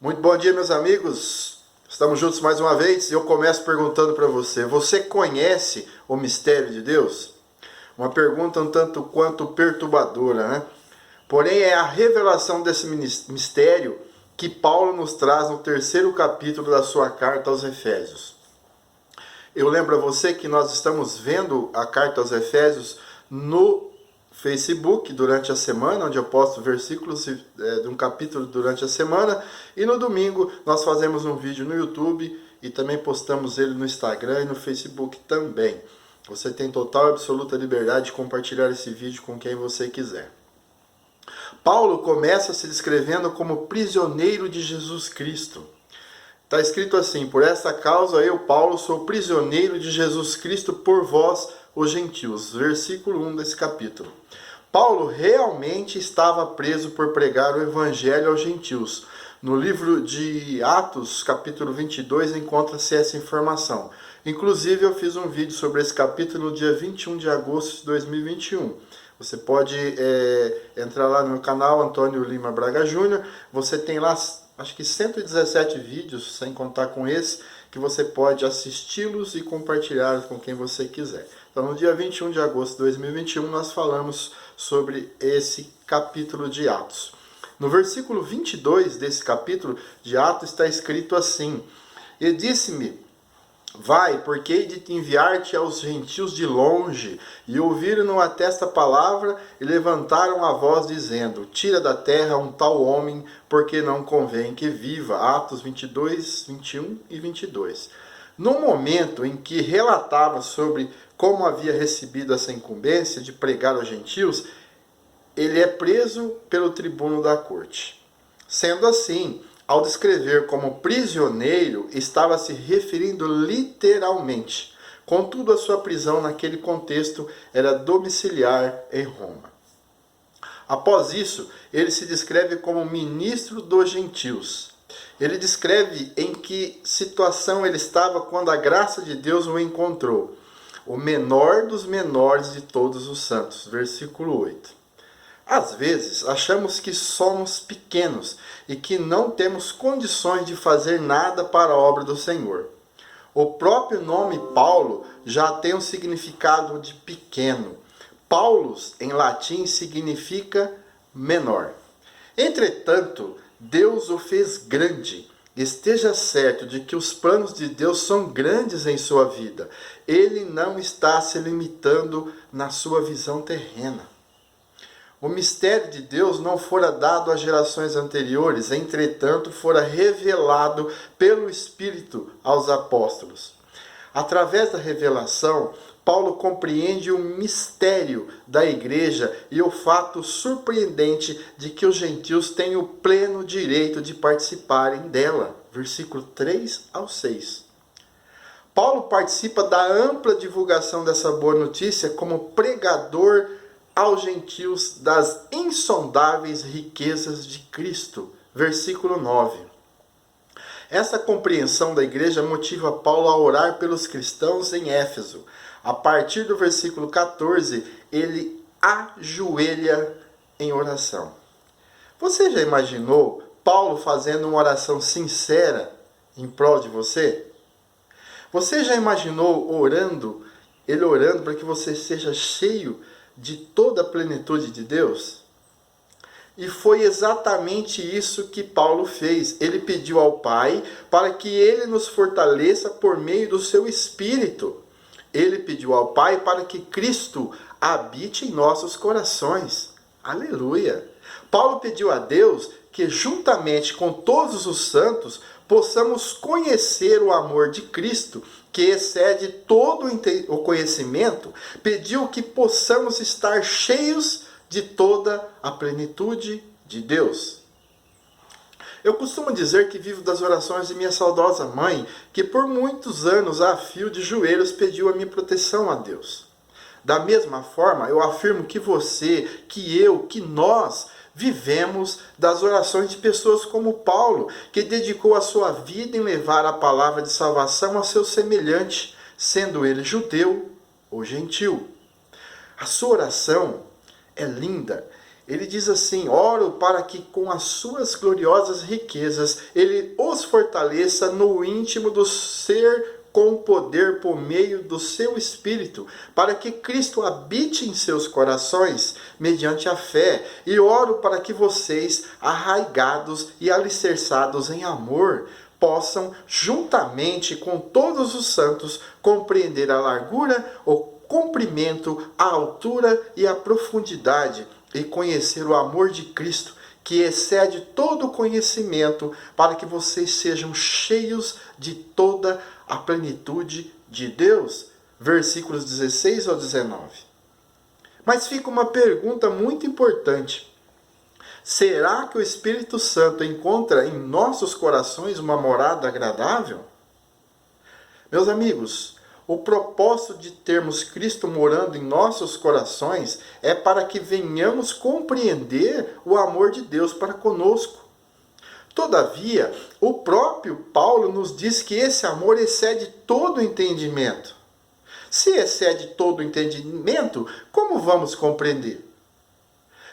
Muito bom dia, meus amigos. Estamos juntos mais uma vez e eu começo perguntando para você: você conhece o mistério de Deus? Uma pergunta um tanto quanto perturbadora, né? Porém, é a revelação desse mistério que Paulo nos traz no terceiro capítulo da sua carta aos Efésios. Eu lembro a você que nós estamos vendo a carta aos Efésios no Facebook durante a semana, onde eu posto versículos de um capítulo durante a semana, e no domingo nós fazemos um vídeo no YouTube e também postamos ele no Instagram e no Facebook também. Você tem total e absoluta liberdade de compartilhar esse vídeo com quem você quiser. Paulo começa se descrevendo como prisioneiro de Jesus Cristo. Está escrito assim: por essa causa eu, Paulo, sou prisioneiro de Jesus Cristo por vós, os gentios. Versículo 1 desse capítulo. Paulo realmente estava preso por pregar o evangelho aos gentios. No livro de Atos, capítulo 22, encontra-se essa informação. Inclusive, eu fiz um vídeo sobre esse capítulo no dia 21 de agosto de 2021. Você pode entrar lá no meu canal, Antônio Lima Braga Júnior. Você tem lá, acho que 117 vídeos, sem contar com esse, que você pode assisti-los e compartilhar com quem você quiser. Então, no dia 21 de agosto de 2021, nós falamos sobre esse capítulo de Atos. No versículo 22 desse capítulo de Atos está escrito assim: e disse-me, vai, porque hei de te enviar-te aos gentios de longe. E ouviram até esta palavra e levantaram a voz dizendo, tira da terra um tal homem, porque não convém que viva. Atos 22, 21 e 22. No momento em que relatava sobre como havia recebido essa incumbência de pregar aos gentios, ele é preso pelo tribuno da corte. Sendo assim, ao descrever como prisioneiro, estava se referindo literalmente. Contudo, a sua prisão naquele contexto era domiciliar em Roma. Após isso, ele se descreve como ministro dos gentios. Ele descreve em que situação ele estava quando a graça de Deus o encontrou. O menor dos menores de todos os santos. Versículo 8. Às vezes, achamos que somos pequenos e que não temos condições de fazer nada para a obra do Senhor. O próprio nome Paulo já tem um significado de pequeno. Paulus, em latim, significa menor. Entretanto, Deus o fez grande. Esteja certo de que os planos de Deus são grandes em sua vida. Ele não está se limitando na sua visão terrena. O mistério de Deus não fora dado às gerações anteriores, entretanto, fora revelado pelo Espírito aos apóstolos. Através da revelação, Paulo compreende o mistério da igreja e o fato surpreendente de que os gentios têm o pleno direito de participarem dela. Versículo 3 ao 6. Paulo participa da ampla divulgação dessa boa notícia como pregador aos gentios das insondáveis riquezas de Cristo. Versículo 9. Essa compreensão da igreja motiva Paulo a orar pelos cristãos em Éfeso. A partir do versículo 14, ele ajoelha em oração. Você já imaginou Paulo fazendo uma oração sincera em prol de você? Você já imaginou ele orando para que você seja cheio de toda a plenitude de Deus? E foi exatamente isso que Paulo fez. Ele pediu ao Pai para que ele nos fortaleça por meio do seu Espírito. Ele pediu ao Pai para que Cristo habite em nossos corações. Aleluia! Paulo pediu a Deus que, juntamente com todos os santos, possamos conhecer o amor de Cristo, que excede todo o conhecimento. Pediu que possamos estar cheios de toda a plenitude de Deus. Eu costumo dizer que vivo das orações de minha saudosa mãe, que por muitos anos a fio de joelhos pediu a minha proteção a Deus. Da mesma forma, eu afirmo que você, que eu, que nós vivemos das orações de pessoas como Paulo, que dedicou a sua vida em levar a palavra de salvação ao seu semelhante, sendo ele judeu ou gentil. A sua oração é linda Ele diz assim: oro para que com as suas gloriosas riquezas ele os fortaleça no íntimo do ser com poder por meio do seu Espírito, para que Cristo habite em seus corações mediante a fé. E oro para que vocês, arraigados e alicerçados em amor, possam, juntamente com todos os santos, compreender a largura, o comprimento, a altura e a profundidade, e conhecer o amor de Cristo, que excede todo o conhecimento, para que vocês sejam cheios de toda a plenitude de Deus. Versículos 16 ao 19. Mas fica uma pergunta muito importante. Será que o Espírito Santo encontra em nossos corações uma morada agradável? Meus amigos, o propósito de termos Cristo morando em nossos corações é para que venhamos compreender o amor de Deus para conosco. Todavia, o próprio Paulo nos diz que esse amor excede todo entendimento. Se excede todo entendimento, como vamos compreender?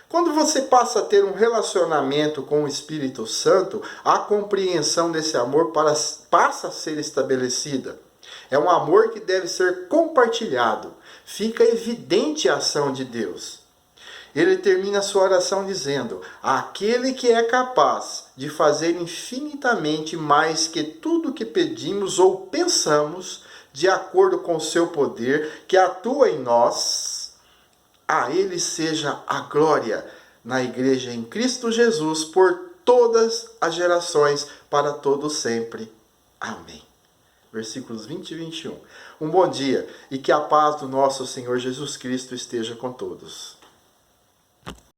Quando você passa a ter um relacionamento com o Espírito Santo, a compreensão desse amor passa a ser estabelecida. É um amor que deve ser compartilhado. Fica evidente a ação de Deus. Ele termina a sua oração dizendo: aquele que é capaz de fazer infinitamente mais que tudo que pedimos ou pensamos, de acordo com o seu poder, que atua em nós, a ele seja a glória na igreja em Cristo Jesus por todas as gerações, para todos sempre. Amém. Versículos 20 e 21. Um bom dia e que a paz do nosso Senhor Jesus Cristo esteja com todos.